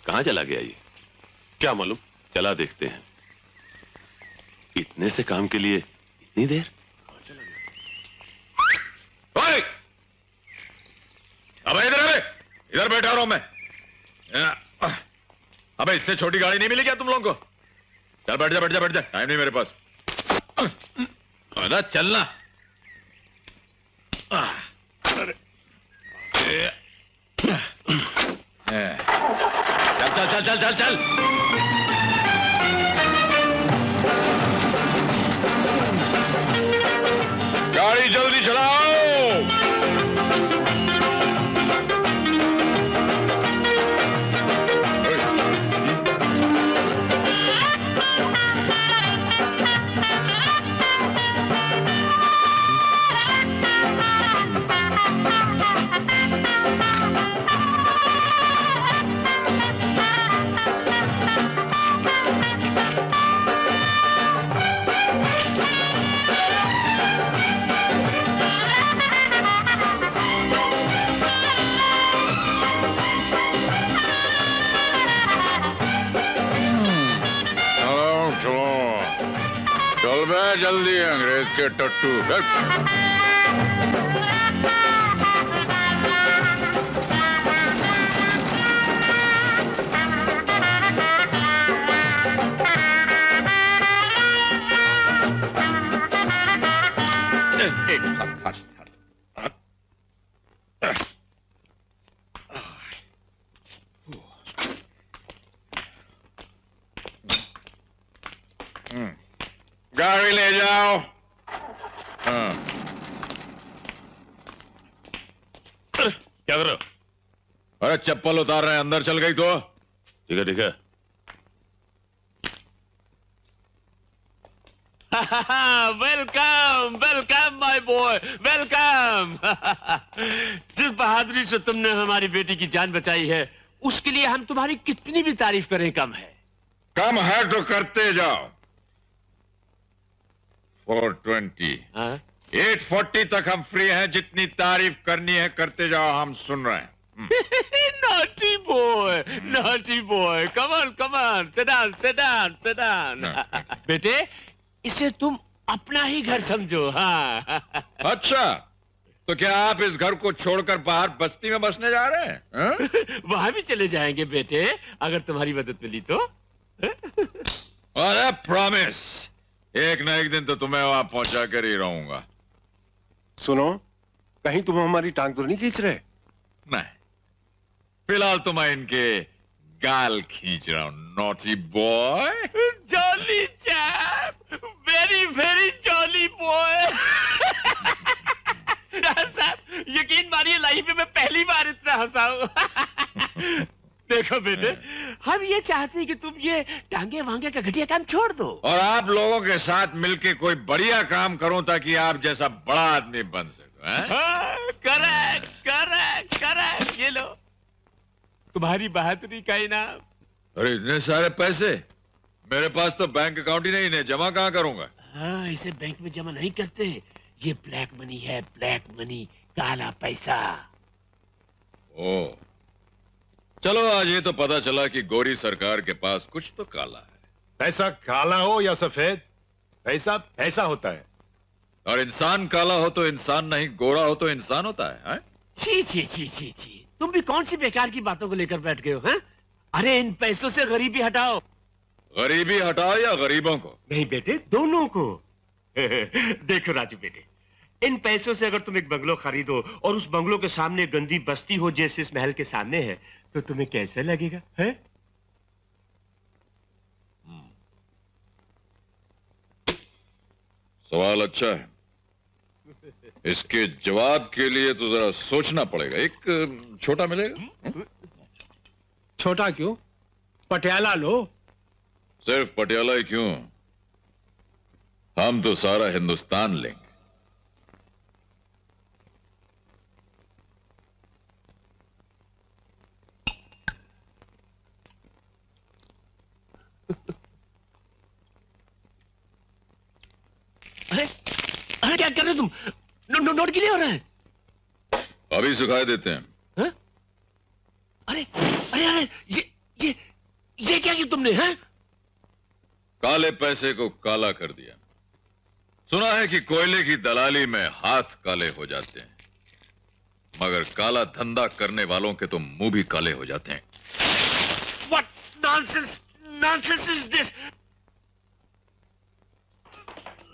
कहां चला गया ये? क्या मालूम, चला देखते हैं। इतने से काम के लिए इतनी देर? ओए! अबे इधर बैठा रहा हूं मैं। अबे इससे छोटी गाड़ी नहीं मिली क्या तुम लोगों को? चल बैठ जा बैठ जा बैठ जा, टाइम नहीं मेरे पास। चलना। चल चल चल चल चल चल। गाड़ी जल्दी चलाओ। जल्दी अंग्रेज के टट्टू। गाड़ी ले जाओ। हाँ। क्या कर रहे हो? अरे चप्पल उतार रहे हैं, अंदर चल गई तो। ठीक है ठीक है। Welcome welcome my boy, welcome. जिस बहादुरी से तुमने हमारी बेटी की जान बचाई है, उसके लिए हम तुम्हारी कितनी भी तारीफ करें कम है। कम है तो करते जाओ। 420, 840 तक हम फ्री हैं। जितनी तारीफ करनी है करते जाओ, हम सुन रहे हैं। Naughty boy, naughty boy. Come on, come on. Sit down, sit down, sit down. बेटे, इसे तुम अपना ही घर समझो। हाँ। अच्छा, तो क्या आप इस घर को छोड़कर बाहर बस्ती में बसने जा रहे हैं? वहां भी चले जाएंगे बेटे, अगर तुम्हारी मदद मिली तो। अरे प्रॉमिस, एक न एक दिन तो तुम्हें वहां पहुंचा कर ही रहूंगा। सुनो, कहीं तुम हमारी टांग तो नहीं खींच रहे? नहीं, फिलहाल तो मैं इनके गाल खींच रहा हूं। Naughty boy. Jolly chap, very very jolly boy. साहब, यकीन मानिए लाइफ में मैं पहली बार इतना हंसा हूं। देखो बेटे, हम ये चाहते हैं कि तुम ये टांगे वांगे का घटिया काम छोड़ दो और आप लोगों के साथ मिलके कोई बढ़िया काम करूं, ताकि आप जैसा बड़ा आदमी बन सको। Correct correct correct. ये लो तुम्हारी बहादुरी का इनाम। अरे इतने सारे पैसे, मेरे पास तो बैंक अकाउंट ही नहीं, इन्हें जमा कहां करूंगा? हाँ, इसे बैंक में जमा नहीं करते, ये ब्लैक मनी है, ब्लैक मनी, काला पैसा। ओ, चलो आज ये तो पता चला कि गोरी सरकार के पास कुछ तो काला है। पैसा काला हो या सफेद, पैसा पैसा होता है। और इंसान काला हो तो इंसान नहीं, गोरा हो तो इंसान होता है। छी छी छी छी छी, तुम भी कौन सी बेकार की बातों को लेकर बैठ गए हो? हैं? अरे इन पैसों से गरीबी हटाओ। गरीबी हटाओ या गरीबों को? नहीं बेटे, दोनों को। देखो राजू बेटे, इन पैसों से अगर तुम एक बंगलो खरीदो और उस बंगलो के सामने गंदी बस्ती हो जैसे इस महल के सामने है, तो तुम्हें कैसा लगेगा? है? सवाल अच्छा है, इसके जवाब के लिए तो जरा सोचना पड़ेगा। एक छोटा मिलेगा? छोटा क्यों, पटियाला लो। सिर्फ पटियाला ही क्यों, हम तो सारा हिंदुस्तान लेंगे। अरे अरे क्या कर रहे हो तुम? नोट के लिए हो रहे हैं? अभी सुखाए देते हैं। अरे अरे अरे ये क्या किया तुमने? हैं? काले पैसे को काला कर दिया। सुना है कि कोयले की दलाली में हाथ काले हो जाते हैं, मगर काला धंधा करने वालों के तो मुंह भी काले हो जाते हैं। What nonsense is this?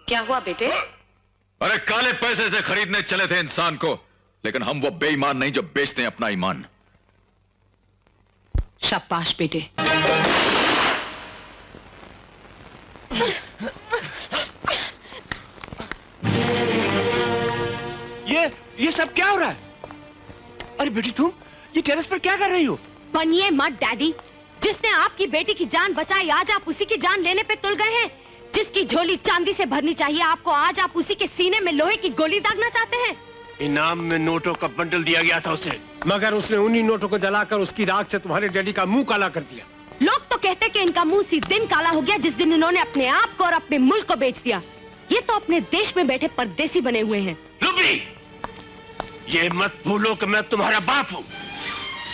क्या हुआ बेटे? अरे काले पैसे से खरीदने चले थे इंसान को, लेकिन हम वो बेईमान नहीं जो बेचते हैं अपना ईमान। शाबाश बेटे। ये सब क्या हो रहा है? अरे बेटी तुम ये टेरेस पर क्या कर रही हो? बनिए मत डैडी। जिसने आपकी बेटी की जान बचाई, आज आप उसी की जान लेने पे तुल गए हैं। जिसकी झोली चांदी से भरनी चाहिए आपको, आज आप उसी के सीने में लोहे की गोली दागना चाहते हैं। इनाम में नोटों का बंडल दिया गया था उसे, मगर उसने उन्हीं नोटों को जलाकर उसकी राख से तुम्हारे डैडी का मुंह काला कर दिया। लोग तो कहते कि इनका मुंह उसी दिन काला हो गया जिस दिन इन्होंने अपने आप को और अपने मुल्क को बेच दिया। ये तो अपने देश में बैठे परदेसी बने हुए हैं। रूबी, ये मत भूलो कि मैं तुम्हारा बाप हूँ।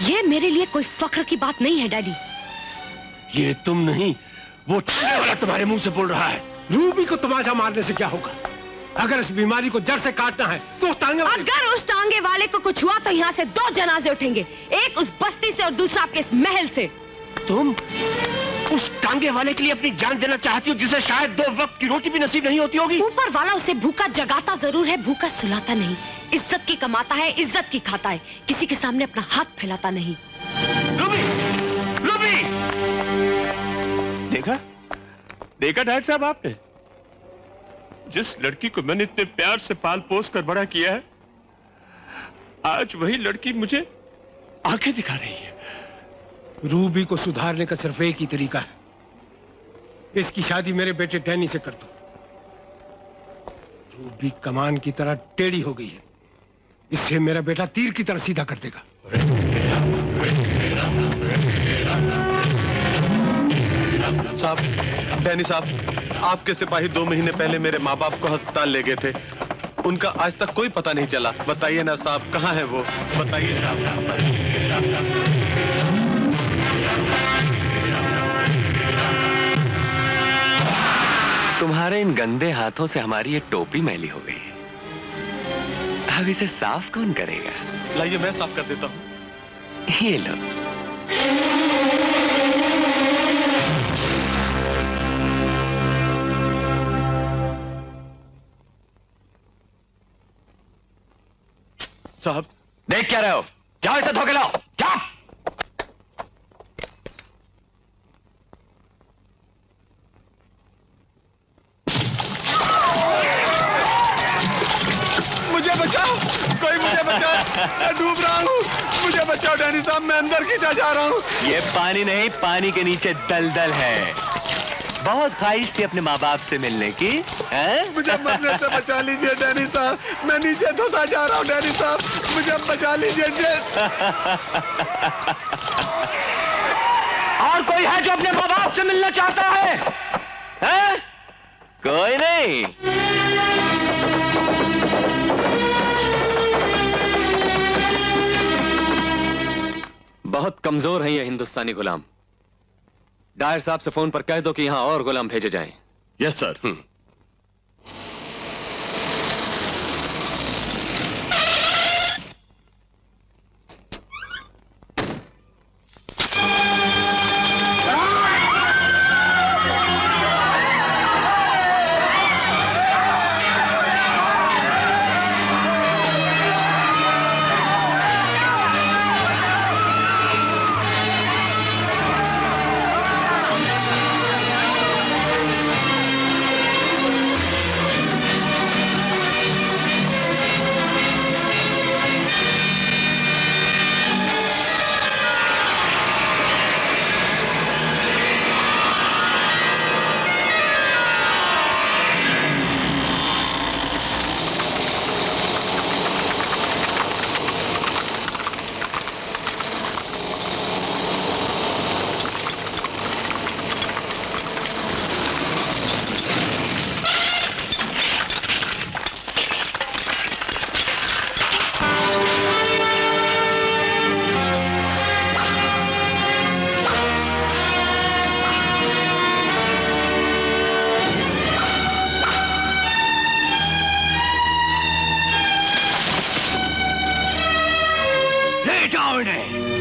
ये मेरे लिए कोई फख्र की बात नहीं है डैडी। ये तुम नहीं, वो टांगे वाला तुम्हारे मुंह से बोल रहा है। रूबी को तमाचा मारने से क्या होगा? अगर इस बीमारी को जड़ से काटना है तो उस टांगे वाले... अगर उस टांगे वाले को कुछ हुआ तो यहाँ से 2 जनाजे उठेंगे, एक उस बस्ती से और दूसरा आपके इस महल से। तुम उस टांगे वाले के लिए अपनी जान देना चाहती हो जिसे शायद 2 वक्त की रोटी भी नसीब नहीं होती होगी। ऊपर वाला उसे भूखा जगाता जरूर है, भूखा सुलाता नहीं। इज्जत की कमाता है, इज्जत की खाता है, किसी के सामने अपना हाथ फैलाता नहीं। Ruby, Ruby! देखा डॉक्टर साहब, आपने जिस लड़की को मैंने इतने प्यार से पाल पोस कर बड़ा किया है, आज वही लड़की मुझे आंखें दिखा रही है। रूबी को सुधारने का सिर्फ एक ही तरीका है, इसकी शादी मेरे बेटे डैनी से कर दो। रूबी कमान की तरह टेढ़ी हो गई है, इससे मेरा बेटा तीर की तरह सीधा कर देगा। साहब, डैनी साहब, आपके सिपाही 2 महीने पहले मेरे माँ बाप को अस्पताल ले गए थे। उनका आज तक कोई पता नहीं चला। बताइए ना साहब, कहाँ है वो? बताइए। तुम्हारे इन गंदे हाथों से हमारी ये टोपी मैली हो गई है। अब इसे साफ कौन करेगा? लाइए मैं साफ कर देता हूँ। ये लो। साहब, देख क्या रहे हो? जाओ इसे धो के लाओ, जाओ। मुझे बचाओ, कोई मुझे बचाओ, मैं डूब रहा हूँ। मुझे बचाओ डैनी साहब, मैं अंदर खींचा जा रहा हूँ। ये पानी नहीं, पानी के नीचे दलदल है। बहुत ख्वाहिश थी अपने माँ बाप से मिलने की, हैं? मुझे मरने से बचा लीजिए डैनी साहब, मैं नीचे धोता जा रहा हूँ। डैनी साहब, मुझे बचा लीजिए। और कोई है जो अपने माँ बाप से मिलना चाहता है? हैं? कोई नहीं। बहुत कमजोर हैं ये हिंदुस्तानी गुलाम। डायर साहब से फोन पर कह दो कि यहां और गुलाम भेजे जाएं। Yes sir. बुलाओ इन्हें।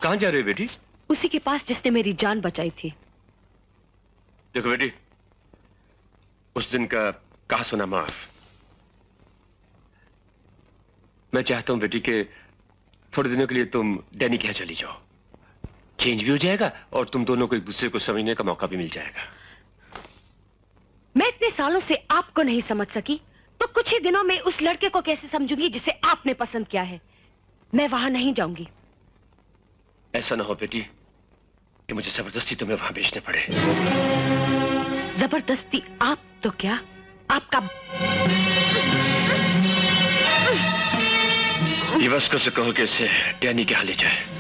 कहां जा रहे हो बेटी? उसी के पास जिसने मेरी जान बचाई थी। देखो बेटी, उस दिन का कहा सुना माफ। मैं चाहता हूं बेटी कि थोड़े दिनों के लिए तुम डैनी के यहाँ चली जाओ। चेंज भी हो जाएगा और तुम दोनों को एक दूसरे को समझने का मौका भी मिल जाएगा। मैं इतने सालों से आपको नहीं समझ सकी तो कुछ ही दिनों में उस लड़के को कैसे समझूंगी जिसे आपने पसंद किया है। मैं वहां नहीं जाऊंगी। ऐसा ना हो बेटी कि मुझे जबरदस्ती तुम्हें वहां भेजने पड़े। जबरदस्ती आप तो क्या, आपका ये बस को से कहो कि इसे डैनी के यहाँ ले जाए।